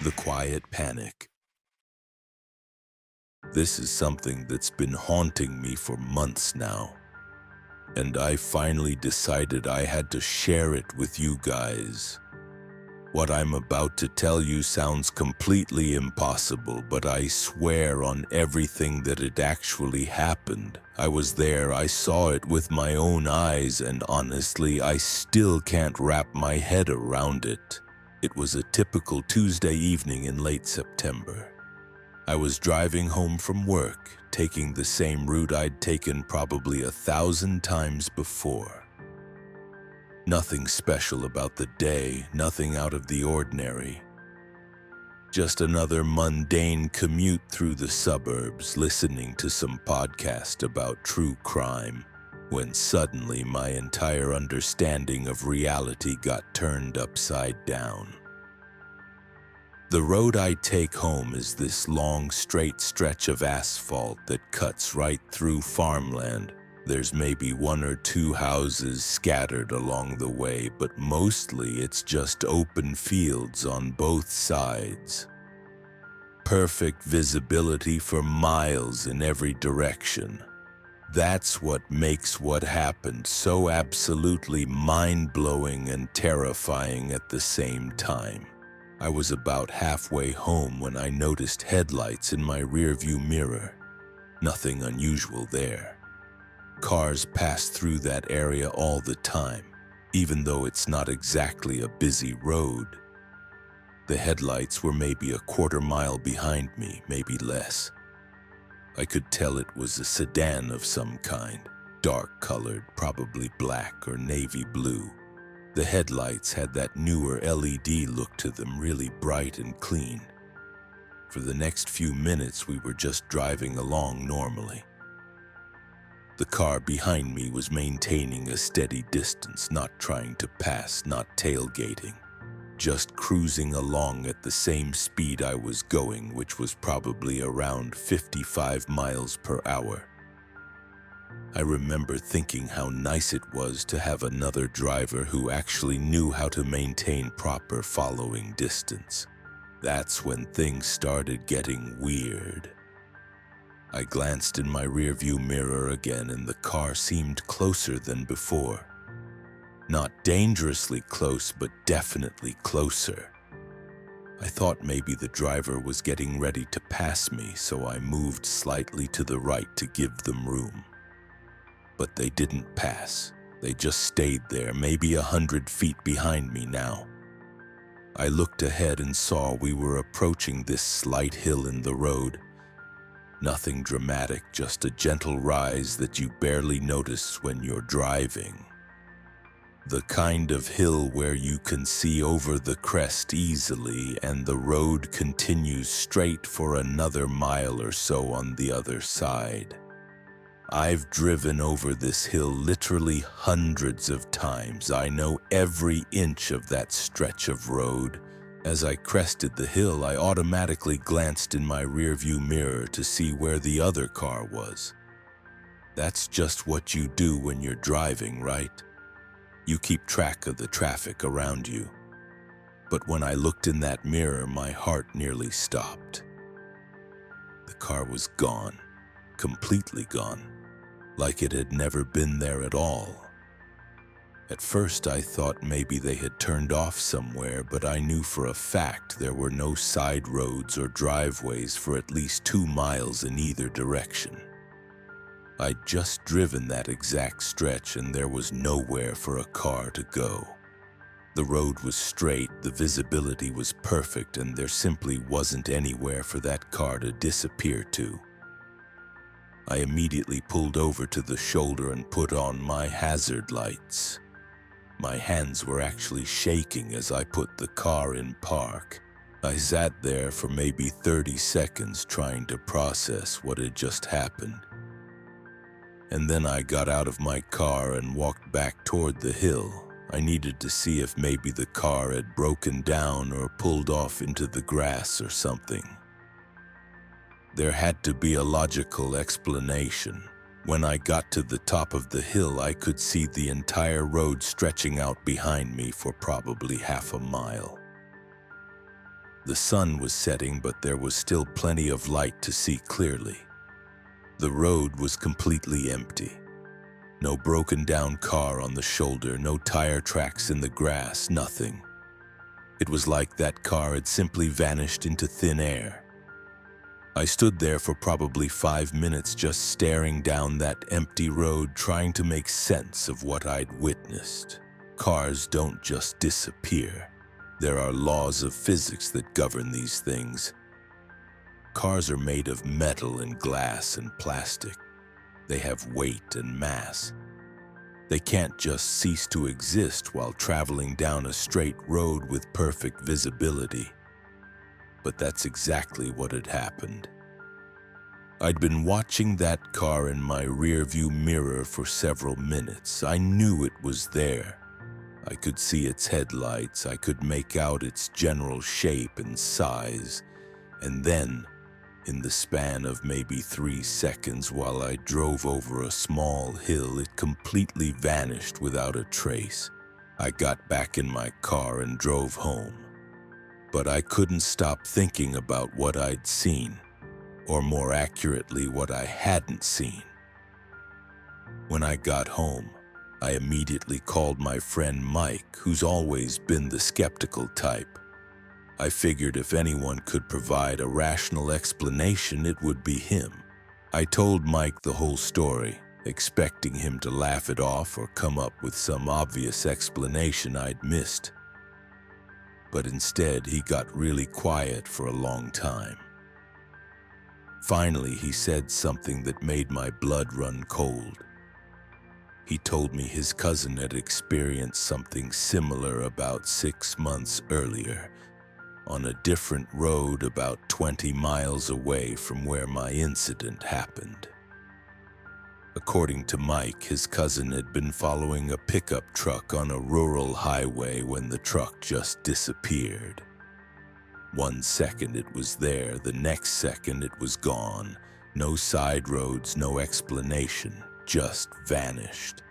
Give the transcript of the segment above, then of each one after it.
The quiet panic. This is something that's been haunting me for months now, and I finally decided I had to share it with you guys. What I'm about to tell you sounds completely impossible, but I swear on everything that it actually happened. I was there, I saw it with my own eyes, and honestly, I still can't wrap my head around it. It was a typical Tuesday evening in late September. I was driving home from work, taking the same route I'd taken probably 1,000 times before. Nothing special about the day, nothing out of the ordinary. Just another mundane commute through the suburbs, listening to some podcast about true crime, when suddenly my entire understanding of reality got turned upside down. The road I take home is this long, straight stretch of asphalt that cuts right through farmland. There's maybe one or two houses scattered along the way, but mostly it's just open fields on both sides. Perfect visibility for miles in every direction. That's what makes what happened so absolutely mind-blowing and terrifying at the same time. I was about halfway home when I noticed headlights in my rearview mirror. Nothing unusual there. Cars pass through that area all the time, even though it's not exactly a busy road. The headlights were maybe a quarter-mile behind me, maybe less. I could tell it was a sedan of some kind, dark-colored, probably black or navy blue. The headlights had that newer LED look to them, really bright and clean. For the next few minutes, we were just driving along normally. The car behind me was maintaining a steady distance, not trying to pass, not tailgating, just cruising along at the same speed I was going, which was probably around 55 miles per hour. I remember thinking how nice it was to have another driver who actually knew how to maintain proper following distance. That's when things started getting weird. I glanced in my rearview mirror again, and the car seemed closer than before. Not dangerously close, but definitely closer. I thought maybe the driver was getting ready to pass me, so I moved slightly to the right to give them room. But they didn't pass. They just stayed there, maybe 100 feet behind me now. I looked ahead and saw we were approaching this slight hill in the road. Nothing dramatic, just a gentle rise that you barely notice when you're driving. The kind of hill where you can see over the crest easily, and the road continues straight for another mile or so on the other side. I've driven over this hill literally hundreds of times. I know every inch of that stretch of road. As I crested the hill, I automatically glanced in my rearview mirror to see where the other car was. That's just what you do when you're driving, right? You keep track of the traffic around you. But when I looked in that mirror, my heart nearly stopped. The car was gone, completely gone. Like it had never been there at all. At first I thought maybe they had turned off somewhere, but I knew for a fact there were no side roads or driveways for at least 2 miles in either direction. I'd just driven that exact stretch, and there was nowhere for a car to go. The road was straight, the visibility was perfect, and there simply wasn't anywhere for that car to disappear to. I immediately pulled over to the shoulder and put on my hazard lights. My hands were actually shaking as I put the car in park. I sat there for maybe 30 seconds trying to process what had just happened. And then I got out of my car and walked back toward the hill. I needed to see if maybe the car had broken down or pulled off into the grass or something. There had to be a logical explanation. When I got to the top of the hill, I could see the entire road stretching out behind me for probably half a mile. The sun was setting, but there was still plenty of light to see clearly. The road was completely empty. No broken down car on the shoulder, no tire tracks in the grass, nothing. It was like that car had simply vanished into thin air. I stood there for probably 5 minutes just staring down that empty road, trying to make sense of what I'd witnessed. Cars don't just disappear. There are laws of physics that govern these things. Cars are made of metal and glass and plastic. They have weight and mass. They can't just cease to exist while traveling down a straight road with perfect visibility. But that's exactly what had happened. I'd been watching that car in my rearview mirror for several minutes. I knew it was there. I could see its headlights. I could make out its general shape and size. And then, in the span of maybe 3 seconds while I drove over a small hill, it completely vanished without a trace. I got back in my car and drove home. But I couldn't stop thinking about what I'd seen, or more accurately, what I hadn't seen. When I got home, I immediately called my friend Mike, who's always been the skeptical type. I figured if anyone could provide a rational explanation, it would be him. I told Mike the whole story, expecting him to laugh it off or come up with some obvious explanation I'd missed. But instead, he got really quiet for a long time. Finally, he said something that made my blood run cold. He told me his cousin had experienced something similar about 6 months earlier, on a different road about 20 miles away from where my incident happened. According to Mike, his cousin had been following a pickup truck on a rural highway when the truck just disappeared. 1 second it was there, the next second it was gone. No side roads, no explanation, just vanished.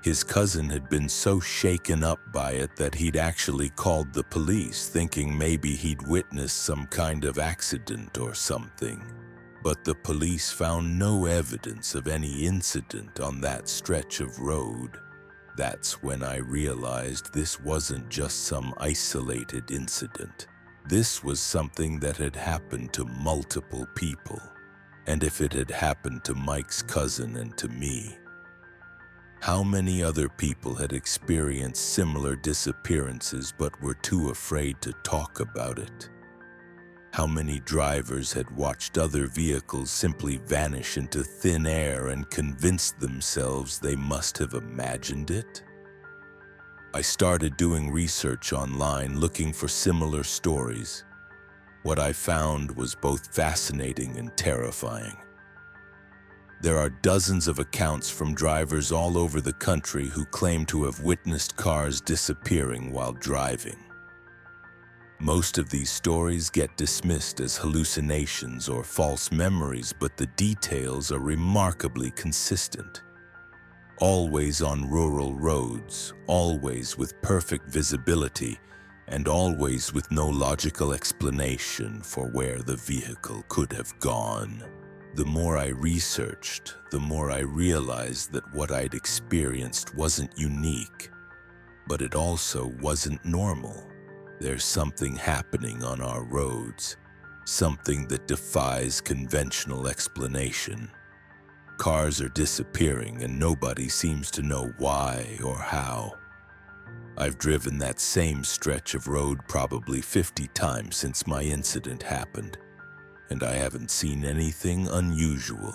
His cousin had been so shaken up by it that he'd actually called the police, thinking maybe he'd witnessed some kind of accident or something. But the police found no evidence of any incident on that stretch of road. That's when I realized this wasn't just some isolated incident. This was something that had happened to multiple people. And if it had happened to Mike's cousin and to me, how many other people had experienced similar disappearances but were too afraid to talk about it? How many drivers had watched other vehicles simply vanish into thin air and convinced themselves they must have imagined it? I started doing research online looking for similar stories. What I found was both fascinating and terrifying. There are dozens of accounts from drivers all over the country who claim to have witnessed cars disappearing while driving. Most of these stories get dismissed as hallucinations or false memories, but the details are remarkably consistent. Always on rural roads, always with perfect visibility, and always with no logical explanation for where the vehicle could have gone. The more I researched, the more I realized that what I'd experienced wasn't unique, but it also wasn't normal. There's something happening on our roads, something that defies conventional explanation. Cars are disappearing and nobody seems to know why or how. I've driven that same stretch of road probably 50 times since my incident happened, and I haven't seen anything unusual.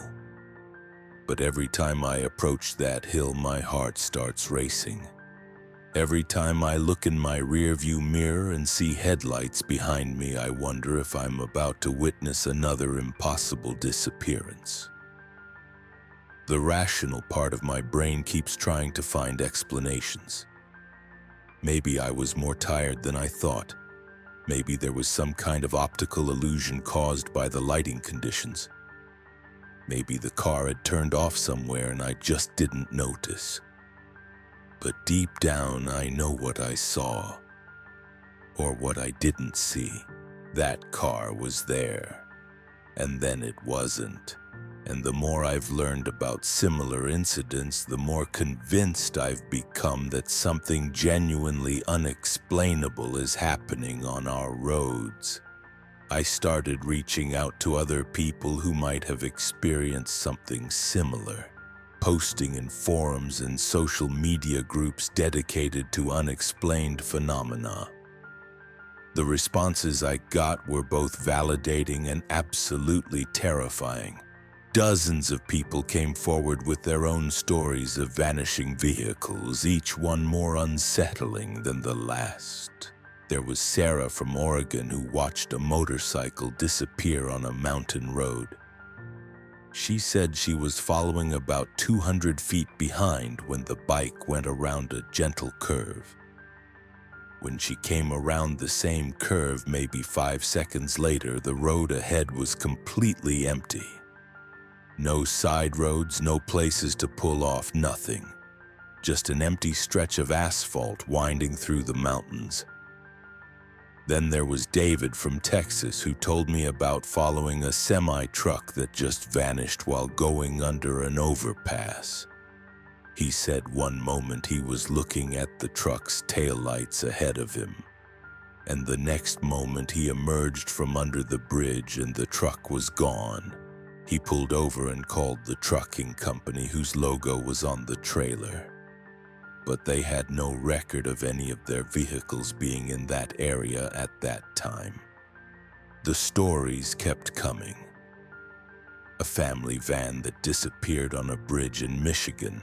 But every time I approach that hill, my heart starts racing. Every time I look in my rearview mirror and see headlights behind me, I wonder if I'm about to witness another impossible disappearance. The rational part of my brain keeps trying to find explanations. Maybe I was more tired than I thought. Maybe there was some kind of optical illusion caused by the lighting conditions. Maybe the car had turned off somewhere and I just didn't notice. But deep down, I know what I saw. Or what I didn't see. That car was there, and then it wasn't. And the more I've learned about similar incidents, the more convinced I've become that something genuinely unexplainable is happening on our roads. I started reaching out to other people who might have experienced something similar, posting in forums and social media groups dedicated to unexplained phenomena. The responses I got were both validating and absolutely terrifying. Dozens of people came forward with their own stories of vanishing vehicles, each one more unsettling than the last. There was Sarah from Oregon who watched a motorcycle disappear on a mountain road. She said she was following about 200 feet behind when the bike went around a gentle curve. When she came around the same curve maybe 5 seconds later, the road ahead was completely empty. No side roads, no places to pull off, nothing. Just an empty stretch of asphalt winding through the mountains. Then there was David from Texas who told me about following a semi-truck that just vanished while going under an overpass. He said one moment he was looking at the truck's taillights ahead of him, and the next moment he emerged from under the bridge and the truck was gone. He pulled over and called the trucking company whose logo was on the trailer, but they had no record of any of their vehicles being in that area at that time. The stories kept coming. A family van that disappeared on a bridge in Michigan.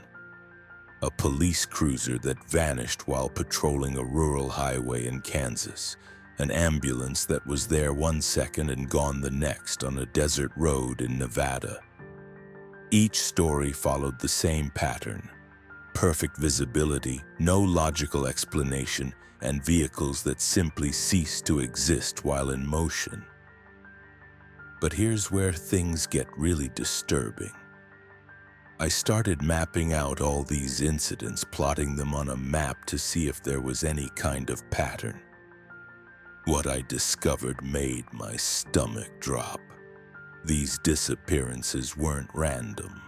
A police cruiser that vanished while patrolling a rural highway in Kansas. An ambulance that was there 1 second and gone the next on a desert road in Nevada. Each story followed the same pattern. Perfect visibility, no logical explanation, and vehicles that simply cease to exist while in motion. But here's where things get really disturbing. I started mapping out all these incidents, plotting them on a map to see if there was any kind of pattern. What I discovered made my stomach drop. These disappearances weren't random.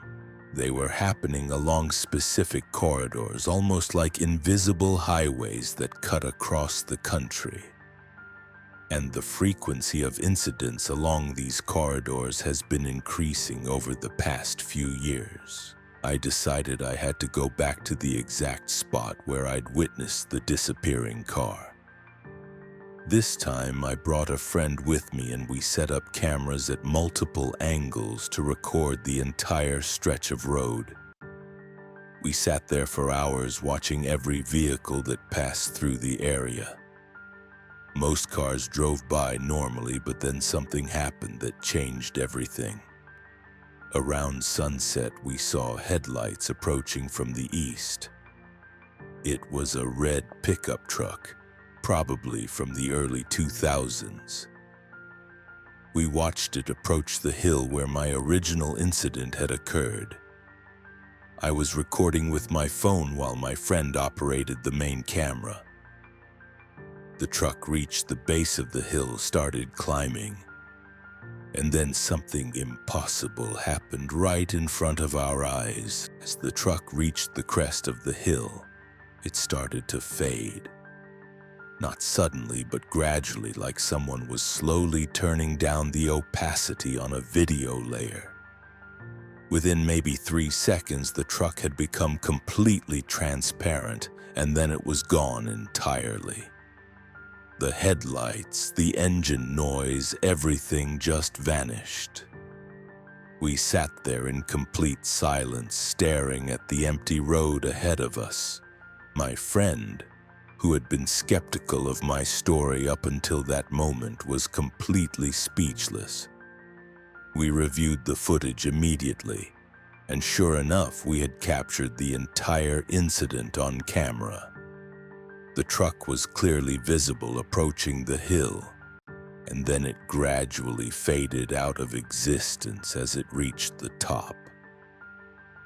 They were happening along specific corridors, almost like invisible highways that cut across the country. And the frequency of incidents along these corridors has been increasing over the past few years. I decided I had to go back to the exact spot where I'd witnessed the disappearing car. This time, I brought a friend with me and we set up cameras at multiple angles to record the entire stretch of road. We sat there for hours watching every vehicle that passed through the area. Most cars drove by normally, but then something happened that changed everything. Around sunset, we saw headlights approaching from the east. It was a red pickup truck, probably from the early 2000s. We watched it approach the hill where my original incident had occurred. I was recording with my phone while my friend operated the main camera. The truck reached the base of the hill, started climbing, and then something impossible happened right in front of our eyes. As the truck reached the crest of the hill, it started to fade. Not suddenly, but gradually, like someone was slowly turning down the opacity on a video layer. Within maybe 3 seconds, the truck had become completely transparent, and then it was gone entirely. The headlights, the engine noise, everything just vanished. We sat there in complete silence, staring at the empty road ahead of us. My friend, who had been skeptical of my story up until that moment, was completely speechless. We reviewed the footage immediately, and sure enough, we had captured the entire incident on camera. The truck was clearly visible approaching the hill, and then it gradually faded out of existence as it reached the top.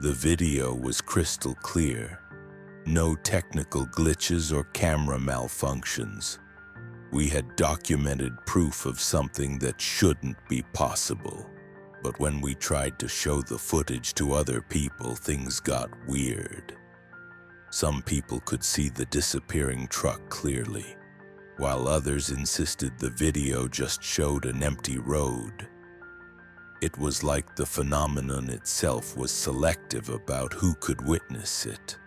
The video was crystal clear. No technical glitches or camera malfunctions. We had documented proof of something that shouldn't be possible. But when we tried to show the footage to other people, things got weird. Some people could see the disappearing truck clearly, while others insisted the video just showed an empty road. It was like the phenomenon itself was selective about who could witness it.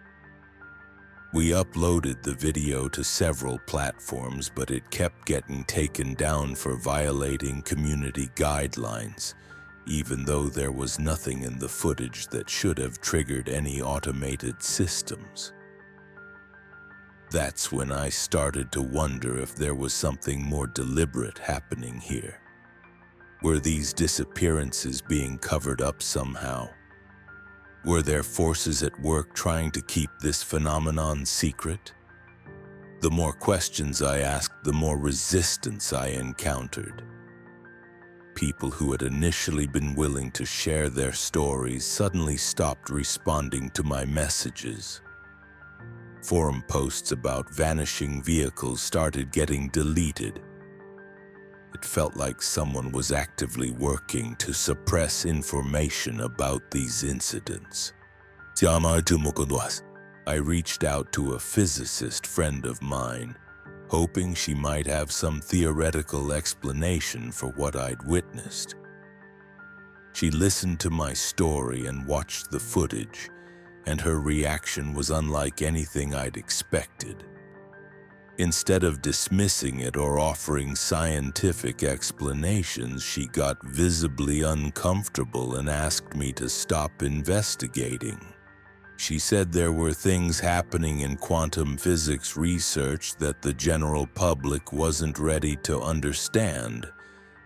We uploaded the video to several platforms, but it kept getting taken down for violating community guidelines, even though there was nothing in the footage that should have triggered any automated systems. That's when I started to wonder if there was something more deliberate happening here. Were these disappearances being covered up somehow? Were there forces at work trying to keep this phenomenon secret? The more questions I asked, the more resistance I encountered. People who had initially been willing to share their stories suddenly stopped responding to my messages. Forum posts about vanishing vehicles started getting deleted. It felt like someone was actively working to suppress information about these incidents. I reached out to a physicist friend of mine, hoping she might have some theoretical explanation for what I'd witnessed. She listened to my story and watched the footage, and her reaction was unlike anything I'd expected. Instead of dismissing it or offering scientific explanations, she got visibly uncomfortable and asked me to stop investigating. She said there were things happening in quantum physics research that the general public wasn't ready to understand,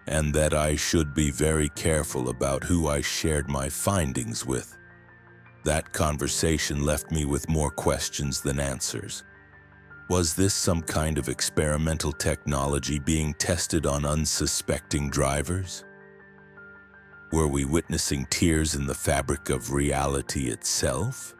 and that I should be very careful about who I shared my findings with. That conversation left me with more questions than answers. Was this some kind of experimental technology being tested on unsuspecting drivers? Were we witnessing tears in the fabric of reality itself?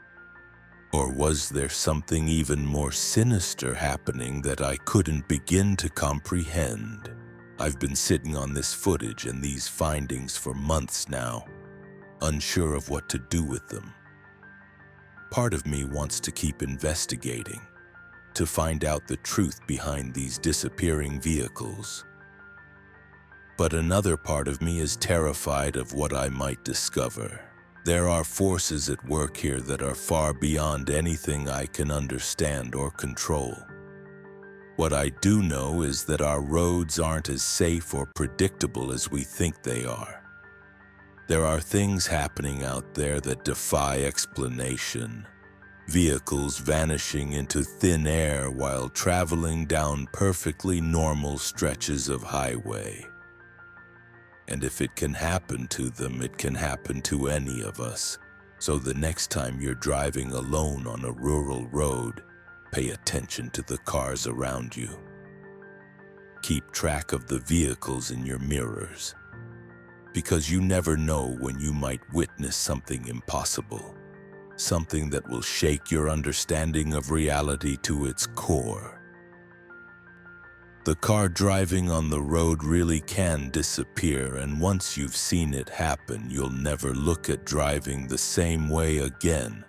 Or was there something even more sinister happening that I couldn't begin to comprehend? I've been sitting on this footage and these findings for months now, unsure of what to do with them. Part of me wants to keep investigating, to find out the truth behind these disappearing vehicles. But another part of me is terrified of what I might discover. There are forces at work here that are far beyond anything I can understand or control. What I do know is that our roads aren't as safe or predictable as we think they are. There are things happening out there that defy explanation. Vehicles vanishing into thin air while traveling down perfectly normal stretches of highway. And if it can happen to them, it can happen to any of us. So the next time you're driving alone on a rural road, pay attention to the cars around you. Keep track of the vehicles in your mirrors, because you never know when you might witness something impossible. Something that will shake your understanding of reality to its core. The car driving on the road really can disappear, and once you've seen it happen, you'll never look at driving the same way again.